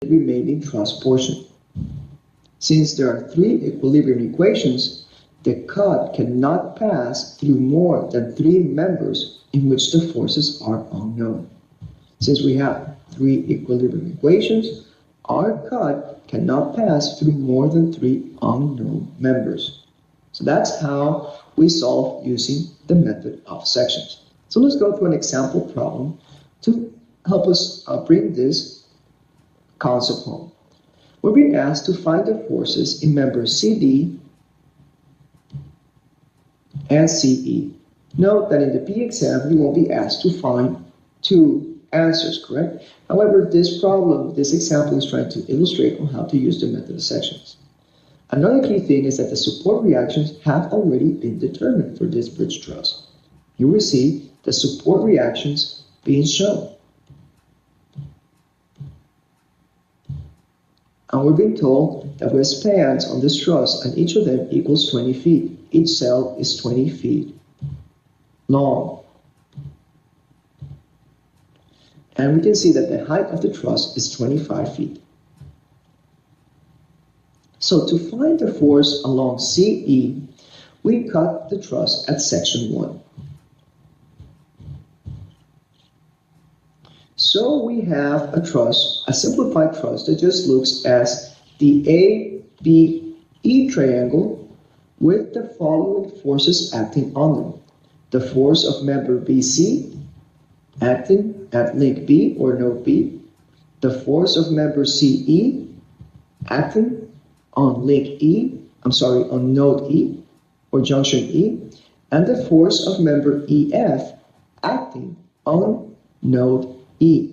remaining truss portion. Since there are three equilibrium equations, the cut cannot pass through more than three members in which the forces are unknown. Since we have three equilibrium equations, our cut cannot pass through more than three unknown members. So that's how we solve using the method of sections. So let's go through an example problem to help us bring this concept home. We're being asked to find the forces in members CD and CE. Note that in the B exam, you won't be asked to find two answers, correct? However, this problem, this example is trying to illustrate on how to use the method of sections. Another key thing is that the support reactions have already been determined for this bridge truss. You will see the support reactions being shown. And we're being told that we have spans on this truss and each of them equals 20 feet. Each cell is 20 feet long. And we can see that the height of the truss is 25 feet. So to find the force along CE, we cut the truss at section 1. So we have a truss, a simplified truss that just looks as the ABE triangle with the following forces acting on them. The force of member BC acting at link B or node B, the force of member CE acting on on node E or junction E, and the force of member EF acting on node E.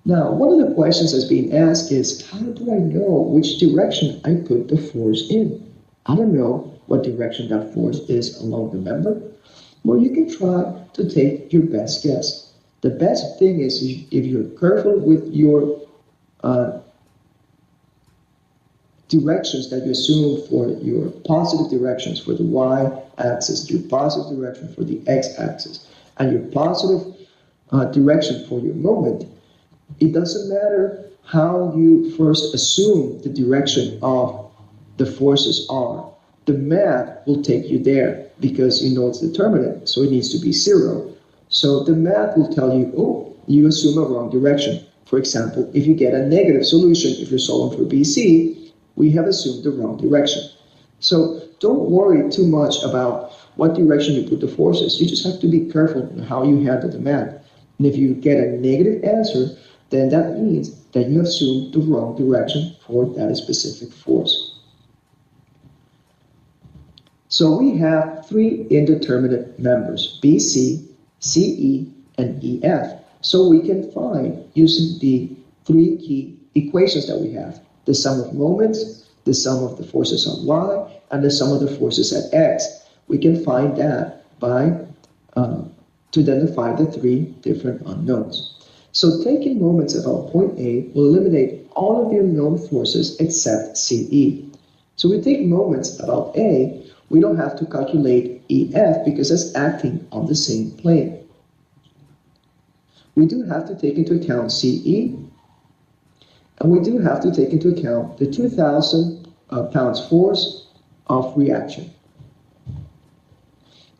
Now, one of the questions that's being asked is, how do I know which direction I put the force in? I don't know what direction that force is along the member. Well, you can try to take your best guess. The best thing is if you're careful with your directions that you assume for your positive directions for the y-axis, your positive direction for the x-axis, and your positive direction for your moment, it doesn't matter how you first assume the direction of the forces are. The math will take you there because you know it's determinate, so it needs to be 0. So the math will tell you, oh, you assume a wrong direction. For example, if you get a negative solution, if you're solving for BC, we have assumed the wrong direction. So don't worry too much about what direction you put the forces. You just have to be careful in how you handle the math. And if you get a negative answer, then that means that you assumed the wrong direction for that specific force. So we have three indeterminate members, BC, CE, and EF. So we can find, using the three key equations that we have, the sum of moments, the sum of the forces on Y, and the sum of the forces at X. We can find that by to identify the three different unknowns. So taking moments about point A will eliminate all of the unknown forces except CE. So we take moments about A, we don't have to calculate EF because it's acting on the same plane. We do have to take into account CE, and we do have to take into account the 2,000 pounds force of reaction.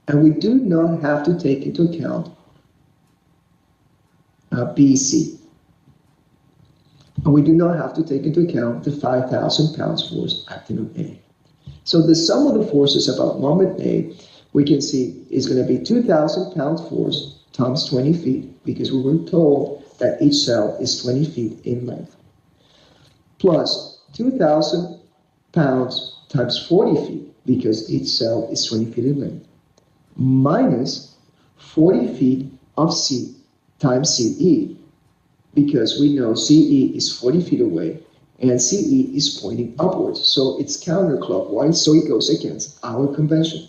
And we do not have to take into account BC. And we do not have to take into account the 5,000 pounds force acting on A. So the sum of the forces about moment A, we can see is going to be 2,000 pounds force times 20 feet, because we were told that each cell is 20 feet in length, plus 2,000 pounds times 40 feet, because each cell is 20 feet in length, minus 40 feet of C times CE, because we know CE is 40 feet away and CE is pointing upwards, so it's counterclockwise, so it goes against our convention.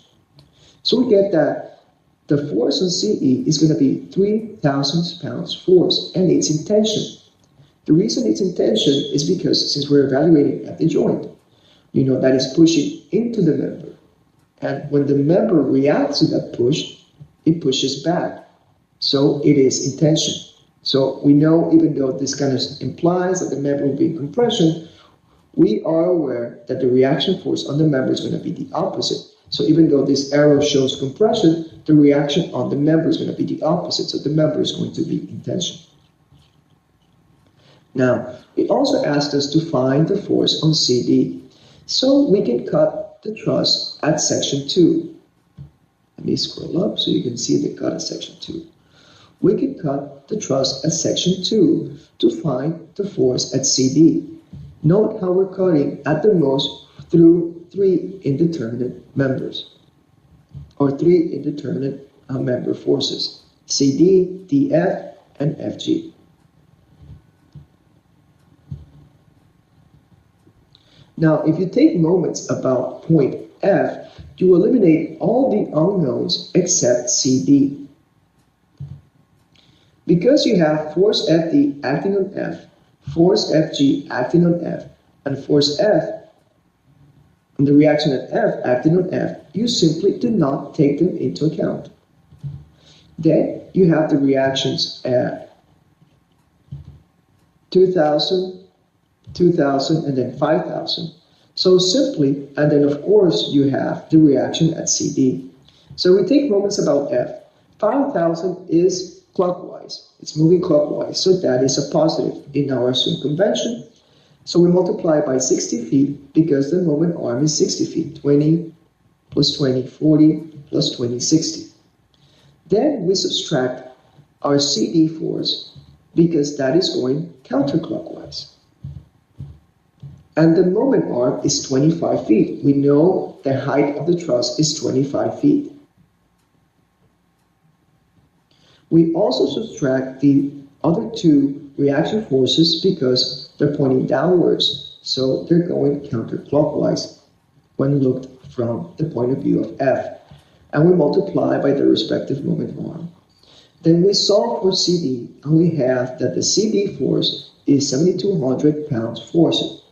So we get that the force on CE is going to be 3,000 pounds force, and it's in tension. The reason it's in tension is because since we're evaluating at the joint, you know that is pushing into the member. And when the member reacts to that push, it pushes back. So it is in tension. So we know, even though this kind of implies that the member will be in compression, we are aware that the reaction force on the member is going to be the opposite. So even though this arrow shows compression, the reaction on the member is going to be the opposite. So the member is going to be in tension. Now, it also asked us to find the force on CD. So we can cut the truss at section 2. Let me scroll up so you can see the cut at section 2. We can cut the truss at section 2 to find the force at CD. Note how we're cutting at the most through 3 indeterminate members, or 3 indeterminate member forces, CD, DF, and FG. Now, if you take moments about point F, you eliminate all the unknowns except CD. Because you have force FD acting on F, force FG acting on F, and force F, and the reaction at F acting on F, you simply do not take them into account. Then you have the reactions at 2000, 2000, and then 5000. So simply, and then of course you have the reaction at CD. So we take moments about F. 5000 is clockwise. It's moving clockwise, so that is a positive in our assumed convention. So we multiply by 60 feet because the moment arm is 60 feet. 20 plus 20, 40 plus 20, 60. Then we subtract our CD force because that is going counterclockwise. And the moment arm is 25 feet. We know the height of the truss is 25 feet. We also subtract the other 2 reaction forces because they're pointing downwards, so they're going counterclockwise when looked from the point of view of F. And we multiply by the respective moment arm. Then we solve for CD, and we have that the CD force is 7,200 pounds force.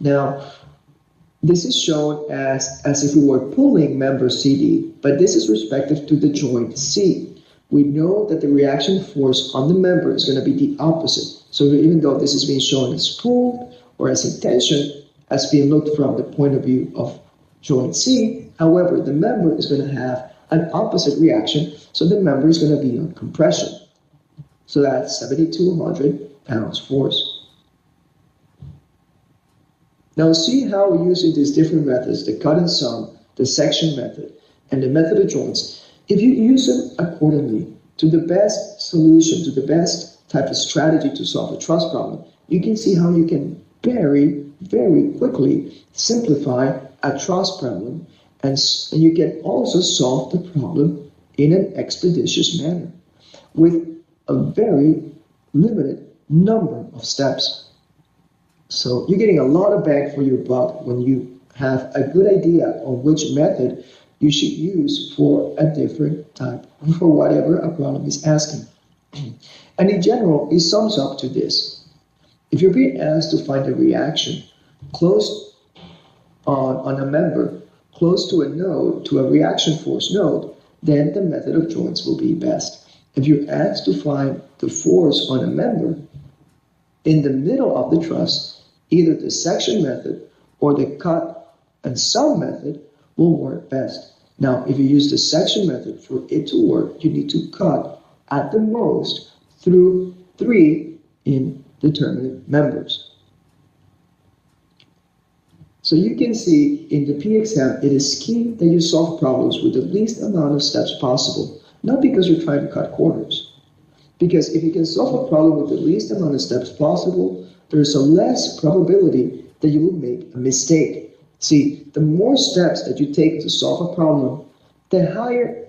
Now, this is shown as if we were pulling member CD, but this is respective to the joint C. We know that the reaction force on the member is going to be the opposite. So even though this is being shown as pulled or as in tension, as being looked from the point of view of joint C, however, the member is going to have an opposite reaction, so the member is going to be on compression. So that's 7,200 pounds force. Now see how we're using these different methods, the cut and sum, the section method, and the method of joints. If you use them accordingly to the best solution, to the best type of strategy to solve a truss problem, you can see how you can very, very quickly simplify a truss problem, and you can also solve the problem in an expeditious manner with a very limited number of steps. So you're getting a lot of bang for your buck when you have a good idea of which method you should use for a different type, for whatever a problem is asking. And in general, it sums up to this. If you're being asked to find a reaction close on a member, close to a node, to a reaction force node, then the method of joints will be best. If you're asked to find the force on a member in the middle of the truss, either the section method or the cut and sum method will work best. Now, if you use the section method for it to work, you need to cut at the most through 3 indeterminate members. So you can see in the P exam, it is key that you solve problems with the least amount of steps possible, not because you're trying to cut corners. Because if you can solve a problem with the least amount of steps possible, there's a less probability that you will make a mistake. See, the more steps that you take to solve a problem, the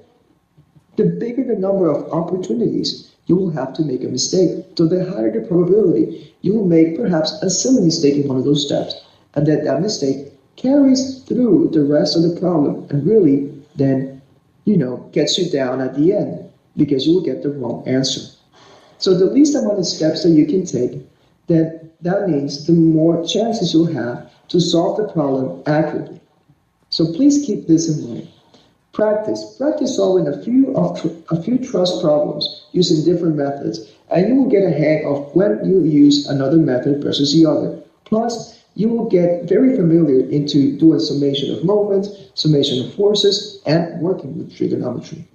bigger the number of opportunities you will have to make a mistake. So the higher the probability you will make perhaps a silly mistake in one of those steps, and that mistake carries through the rest of the problem and really then, gets you down at the end because you will get the wrong answer. So the least amount of steps that you can take, that means the more chances you'll have to solve the problem accurately. So please keep this in mind. Practice solving a few trust problems using different methods, and you will get a hang of when you use another method versus the other. Plus, you will get very familiar into doing summation of moments, summation of forces, and working with trigonometry.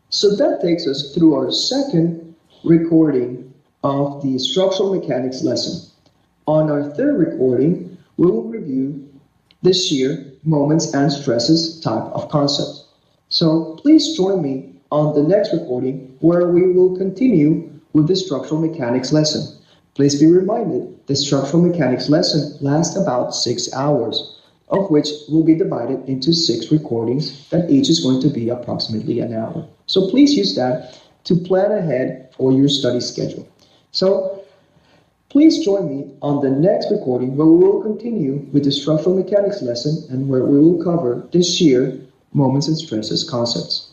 So that takes us through our second recording of the structural mechanics lesson. On our third recording, we will review the shear, moments, and stresses type of concept. So please join me on the next recording where we will continue with the structural mechanics lesson. Please be reminded the structural mechanics lesson lasts about 6 hours, of which will be divided into 6 recordings that each is going to be approximately an hour. So please use that to plan ahead for your study schedule. So please join me on the next recording where we will continue with the structural mechanics lesson and where we will cover the shear, moments, and stresses concepts.